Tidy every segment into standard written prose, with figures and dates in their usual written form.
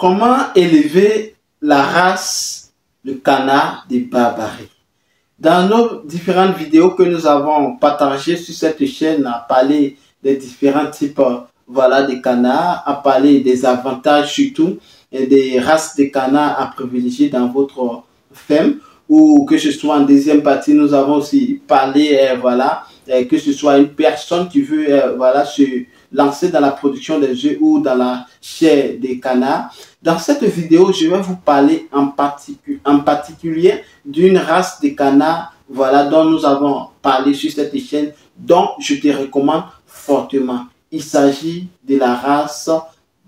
Comment élever la race de canard de Barbarie? Dans nos différentes vidéos que nous avons partagées sur cette chaîne, à parler des différents types de canards, à parler des avantages surtout et des races de canards à privilégier dans votre ferme, ou que ce soit en deuxième partie, nous avons aussi parlé, que ce soit une personne qui veut se lancer dans la production des œufs ou dans la chair des canards. Dans cette vidéo, je vais vous parler en particulier d'une race de canards dont nous avons parlé sur cette chaîne, dont je te recommande fortement. Il s'agit de la race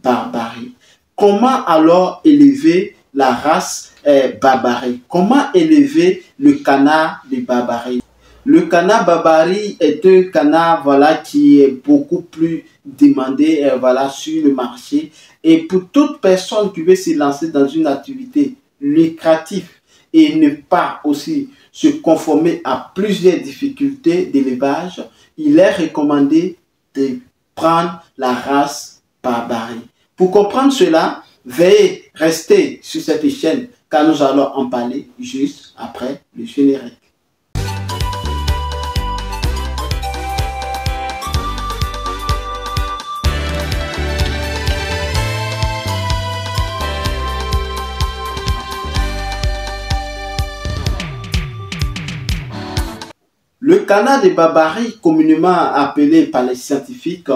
Barbarie. Comment alors élever la race Barbarie? Comment élever le canard de Barbarie? Le canard Barbarie est un canard qui est beaucoup plus demandé sur le marché. Et pour toute personne qui veut se lancer dans une activité lucrative et ne pas aussi se conformer à plusieurs difficultés d'élevage, il est recommandé de prendre la race Barbarie. Pour comprendre cela, veuillez rester sur cette chaîne car nous allons en parler juste après le générique. Le canard de Barbarie, communément appelé par les scientifiques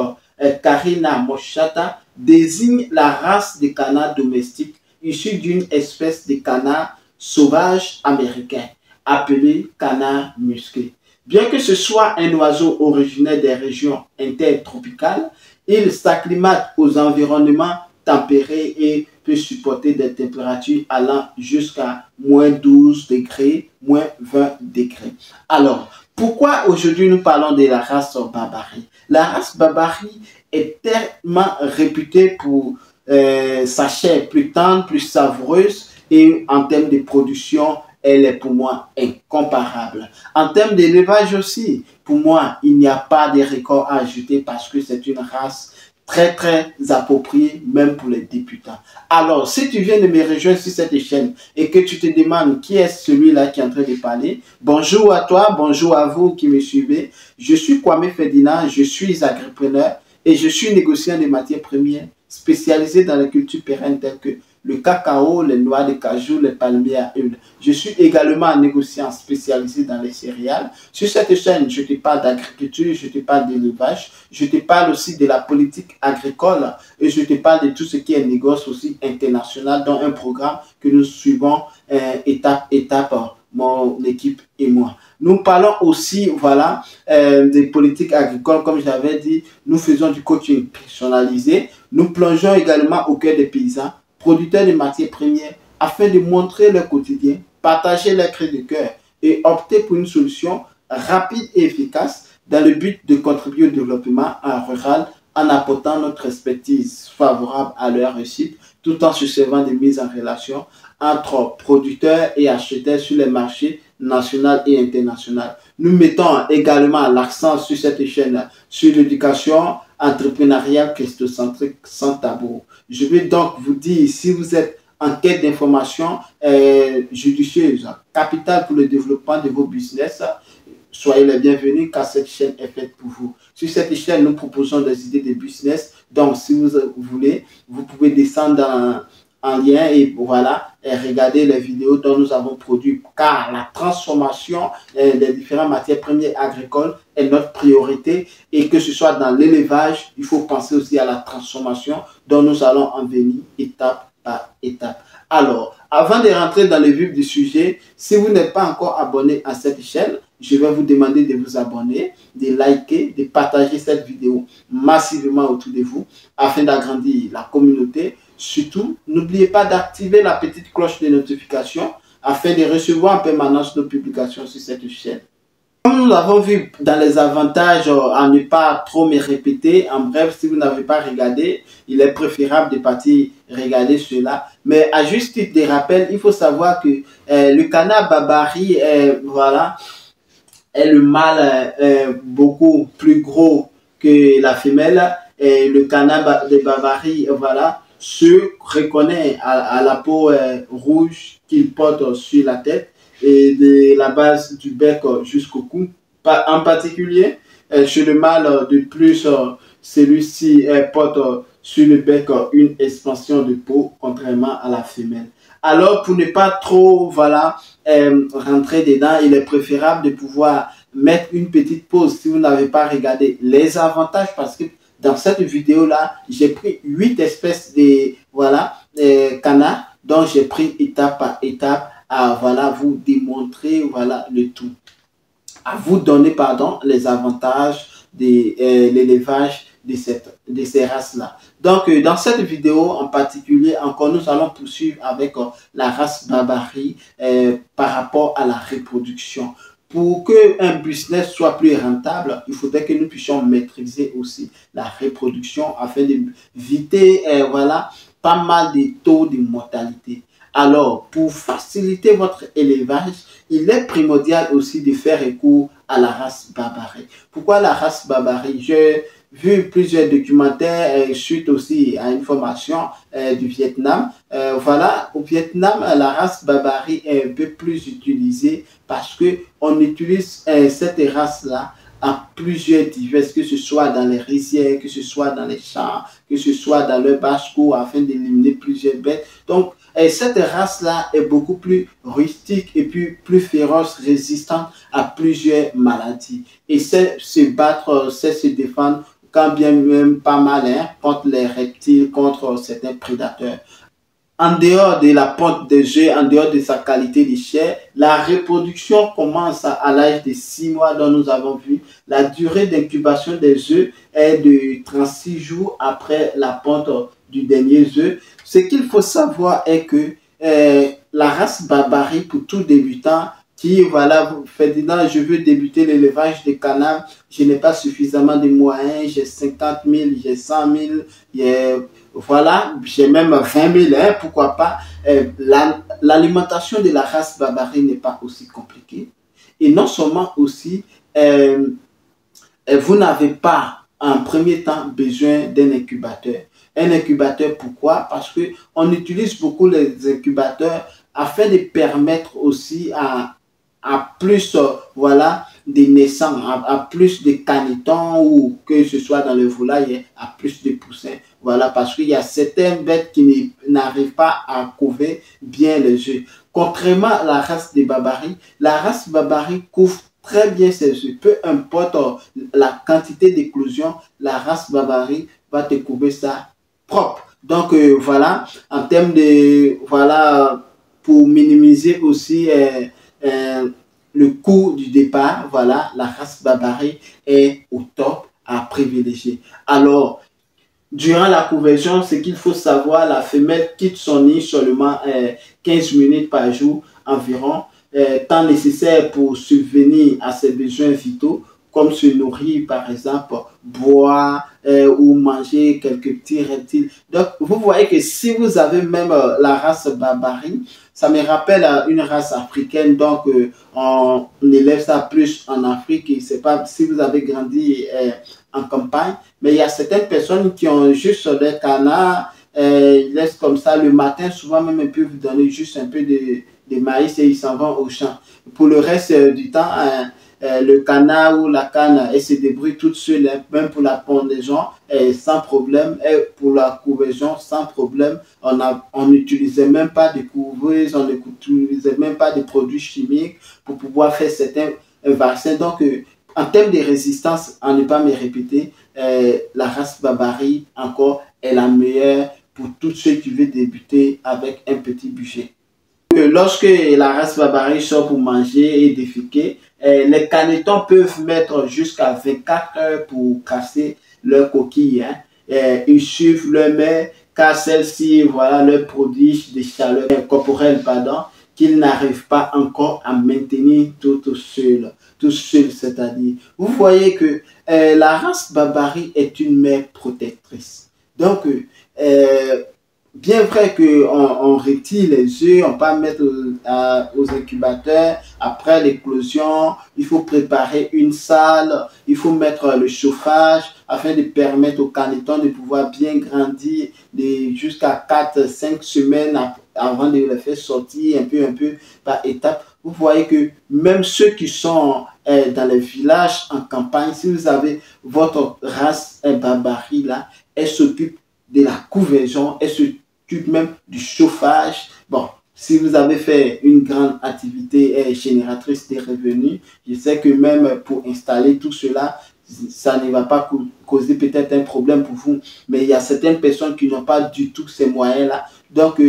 Carina moschata, désigne la race de canard domestique issue d'une espèce de canard sauvage américain appelé canard musqué. Bien que ce soit un oiseau originaire des régions intertropicales, il s'acclimate aux environnements tempérés et peut supporter des températures allant jusqu'à -12 degrés, -20 degrés. Alors, pourquoi aujourd'hui nous parlons de la race Barbarie? La race Barbarie est tellement réputée pour sa chair plus tendre, plus savoureuse, et en termes de production, elle est pour moi incomparable. En termes d'élevage aussi, pour moi, il n'y a pas de record à ajouter parce que c'est une race très appropriée même pour les débutants. Alors, si tu viens de me rejoindre sur cette chaîne et que tu te demandes qui est celui-là qui est en train de parler, bonjour à toi, bonjour à vous qui me suivez. Je suis Kwame Ferdinand, je suis agripreneur et je suis négociant de matières premières spécialisé dans la culture pérenne telles que le cacao, les noix de cajou, les palmiers à huile. Je suis également un négociant spécialisé dans les céréales. Sur cette chaîne, je te parle d'agriculture, je te parle d'élevage, je te parle aussi de la politique agricole et je te parle de tout ce qui est négoce aussi international dans un programme que nous suivons étape mon équipe et moi. Nous parlons aussi des politiques agricoles, comme j'avais dit, nous faisons du coaching personnalisé, nous plongeons également au cœur des paysans, producteurs de matières premières, afin de montrer leur quotidien, partager leurs cris de cœur et opter pour une solution rapide et efficace dans le but de contribuer au développement rural en apportant notre expertise favorable à leur réussite, tout en se servant de mise en relation entre producteurs et acheteurs sur les marchés national et international. Nous mettons également l'accent sur cette chaîne sur l'éducation entrepreneuriale christocentrique sans tabou. Je vais donc vous dire, si vous êtes en quête d'informations judicieuses, capitales pour le développement de vos business, soyez les bienvenus car cette chaîne est faite pour vous. Sur cette chaîne, nous proposons des idées de business. Donc, si vous voulez, vous pouvez descendre en lien et regarder les vidéos dont nous avons produit car la transformation des différentes matières premières agricoles est notre priorité et que ce soit dans l'élevage, il faut penser aussi à la transformation dont nous allons en venir étape par étape. Alors, avant de rentrer dans le vif du sujet, si vous n'êtes pas encore abonné à cette chaîne, je vais vous demander de vous abonner, de liker, de partager cette vidéo massivement autour de vous afin d'agrandir la communauté. Surtout, n'oubliez pas d'activer la petite cloche de notification afin de recevoir en permanence nos publications sur cette chaîne. Comme nous l'avons vu dans les avantages, à ne pas trop me répéter, en bref, si vous n'avez pas regardé, il est préférable de partir regarder cela. Mais à juste titre de rappel, il faut savoir que le canard Barbarie est le mâle beaucoup plus gros que la femelle. Et le canard de Barbarie, se reconnaît à la peau rouge qu'il porte sur la tête et de la base du bec jusqu'au cou. En particulier, chez le mâle, de plus, celui-ci porte sur le bec une expansion de peau, contrairement à la femelle. Alors, pour ne pas trop, voilà, rentrer dedans, il est préférable de pouvoir mettre une petite pause si vous n'avez pas regardé les avantages, parce que dans cette vidéo-là, j'ai pris 8 espèces de, voilà, canards, dont j'ai pris étape par étape à, voilà, vous démontrer, voilà, le tout. À vous donner, pardon, les avantages de l'élevage de ces races-là. Donc, dans cette vidéo en particulier, encore, nous allons poursuivre avec la race Babari par rapport à la reproduction. Pour qu'un business soit plus rentable, il faudrait que nous puissions maîtriser aussi la reproduction afin d'éviter voilà, pas mal de taux de mortalité. Alors, pour faciliter votre élevage, il est primordial aussi de faire recours à la race Babari. Pourquoi la race Babari? J'ai vu plusieurs documentaires suite aussi à une formation du Vietnam. Voilà, au Vietnam, la race Babari est un peu plus utilisée parce qu'on utilise cette race-là à plusieurs diverses, que ce soit dans les rizières, que ce soit dans les champs, que ce soit dans le basse-cour afin d'éliminer plusieurs bêtes. Donc, cette race-là est beaucoup plus rustique et puis plus féroce, résistante à plusieurs maladies. Et c'est se battre, c'est se défendre quand bien même pas mal contre les reptiles, contre certains prédateurs. En dehors de la ponte des œufs, en dehors de sa qualité de chair, la reproduction commence à l'âge de 6 mois dont nous avons vu. La durée d'incubation des œufs est de 36 jours après la ponte du dernier œuf. Ce qu'il faut savoir est que la race Babari, pour tout débutant, qui, voilà, vous faites dire, non, je veux débuter l'élevage de canards, je n'ai pas suffisamment de moyens, j'ai 50 000, j'ai 100 000, voilà, j'ai même 20 000, hein, pourquoi pas. L'alimentation de la race Babari n'est pas aussi compliquée. Et non seulement aussi, vous n'avez pas en premier temps besoin d'un incubateur. Un incubateur, pourquoi? Parce qu'on utilise beaucoup les incubateurs afin de permettre aussi à plus voilà, de naissants, à plus de canetons ou que ce soit dans le volaille, à plus de poussins. Voilà, parce qu'il y a certaines bêtes qui n'arrivent pas à couver bien les œufs. Contrairement à la race des Babari, la race Babari couvre très bien ses œufs. Peu importe la quantité d'éclosion, la race Babari va te couvrir ça propre. Donc voilà, en termes de, voilà, pour minimiser aussi le coût du départ, voilà, la race Babari est au top à privilégier. Alors, durant la couverture, ce qu'il faut savoir, la femelle quitte son nid seulement 15 minutes par jour environ, temps nécessaire pour subvenir à ses besoins vitaux, comme se nourrir par exemple, boire ou manger quelques petits reptiles. Donc, vous voyez que si vous avez même la race Babari, ça me rappelle une race africaine, donc on élève ça plus en Afrique. Je ne sais pas si vous avez grandi en campagne, mais il y a certaines personnes qui ont juste des canards, ils laissent comme ça le matin, souvent même ils peuvent vous donner juste un peu de maïs et ils s'en vont au champ. Pour le reste du temps, le canard ou la canne, elle se débrouille toute seule, même pour la pendaison, sans problème, et pour la couvaison, sans problème. On n'utilisait même pas de couveuse, on n'utilisait même pas de produits chimiques pour pouvoir faire certains vaccins. Donc, en termes de résistance, à ne pas me répéter, la race Babari, encore, est la meilleure pour tous ceux qui veulent débuter avec un petit budget. Lorsque la race Babari sort pour manger et déféquer, les canetons peuvent mettre jusqu'à 24 heures pour casser leur coquille. Hein. Ils suivent leur mère car celle-ci, voilà, leur prodige des chaleurs corporelles, pardon, qu'ils n'arrivent pas encore à maintenir tout seul, c'est-à-dire. Vous voyez que la race Babari est une mère protectrice. Donc, bien vrai qu'on retire les œufs, on peut mettre aux incubateurs. Après l'éclosion, il faut préparer une salle, il faut mettre le chauffage afin de permettre aux canetons de pouvoir bien grandir jusqu'à 4 5 semaines avant de les faire sortir un peu par étapes. Vous voyez que même ceux qui sont dans les villages en campagne, si vous avez votre race Babari là, elle s'occupe de la couvaison, elle s'occupe même du chauffage. Bon, si vous avez fait une grande activité génératrice de revenus, je sais que même pour installer tout cela, ça ne va pas causer peut-être un problème pour vous. Mais il y a certaines personnes qui n'ont pas du tout ces moyens-là. Donc,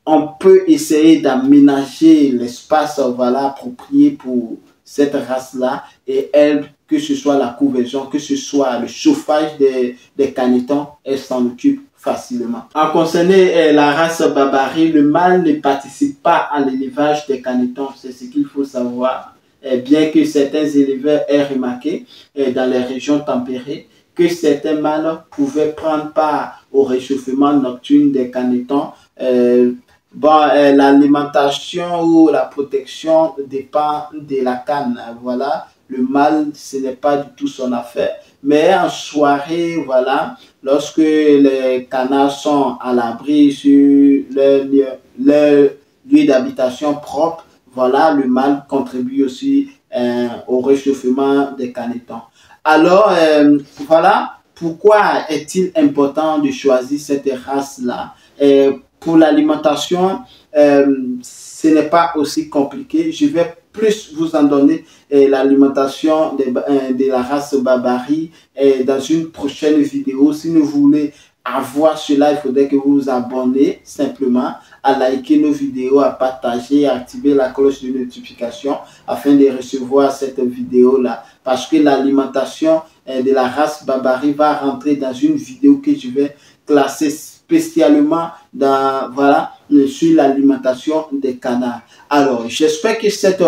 on peut essayer d'aménager l'espace voilà, approprié pour cette race-là et elle, que ce soit la couvaison, que ce soit le chauffage des canetons, elle s'en occupe facilement. En concernant la race Babari, le mâle ne participe pas à l'élevage des canetons, c'est ce qu'il faut savoir. Bien que certains éleveurs aient remarqué dans les régions tempérées que certains mâles pouvaient prendre part au réchauffement nocturne des canetons. Bon, l'alimentation ou la protection dépend de la canne. Voilà, le mâle, ce n'est pas du tout son affaire. Mais en soirée, voilà, lorsque les canards sont à l'abri sur leur lieu d'habitation propre, voilà, le mâle contribue aussi au réchauffement des canetons. Alors, voilà, pourquoi est-il important de choisir cette race-là? Pour l'alimentation, ce n'est pas aussi compliqué. Je vais plus vous en donner l'alimentation de la race Babari dans une prochaine vidéo. Si vous voulez avoir cela, il faudrait que vous vous abonnez simplement, à liker nos vidéos, à partager, à activer la cloche de notification afin de recevoir cette vidéo-là. Parce que l'alimentation de la race Babari va rentrer dans une vidéo que je vais classer spécialement dans, voilà, sur l'alimentation des canards. Alors, j'espère que cette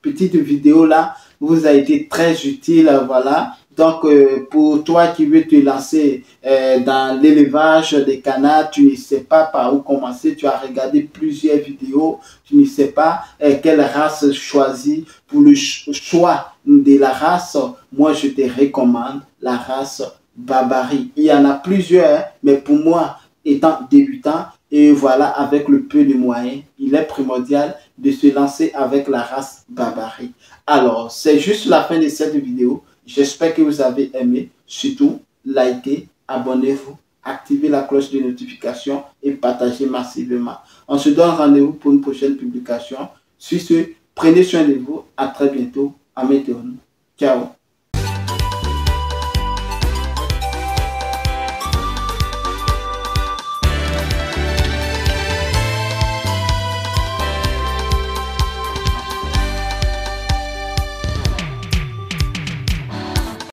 petite vidéo-là vous a été très utile. Voilà. Donc, pour toi qui veux te lancer dans l'élevage des canards, tu ne sais pas par où commencer, tu as regardé plusieurs vidéos, tu ne sais pas quelle race choisir. Pour le choix de la race, moi, je te recommande la race Babari. Il y en a plusieurs, mais pour moi, étant débutant, et voilà, avec le peu de moyens, il est primordial de se lancer avec la race Babari. Alors, c'est juste la fin de cette vidéo. J'espère que vous avez aimé. Surtout, likez, abonnez-vous, activez la cloche de notification et partagez massivement. On se donne rendez-vous pour une prochaine publication. Sur ce, prenez soin de vous. À très bientôt. Amétéon. Ciao.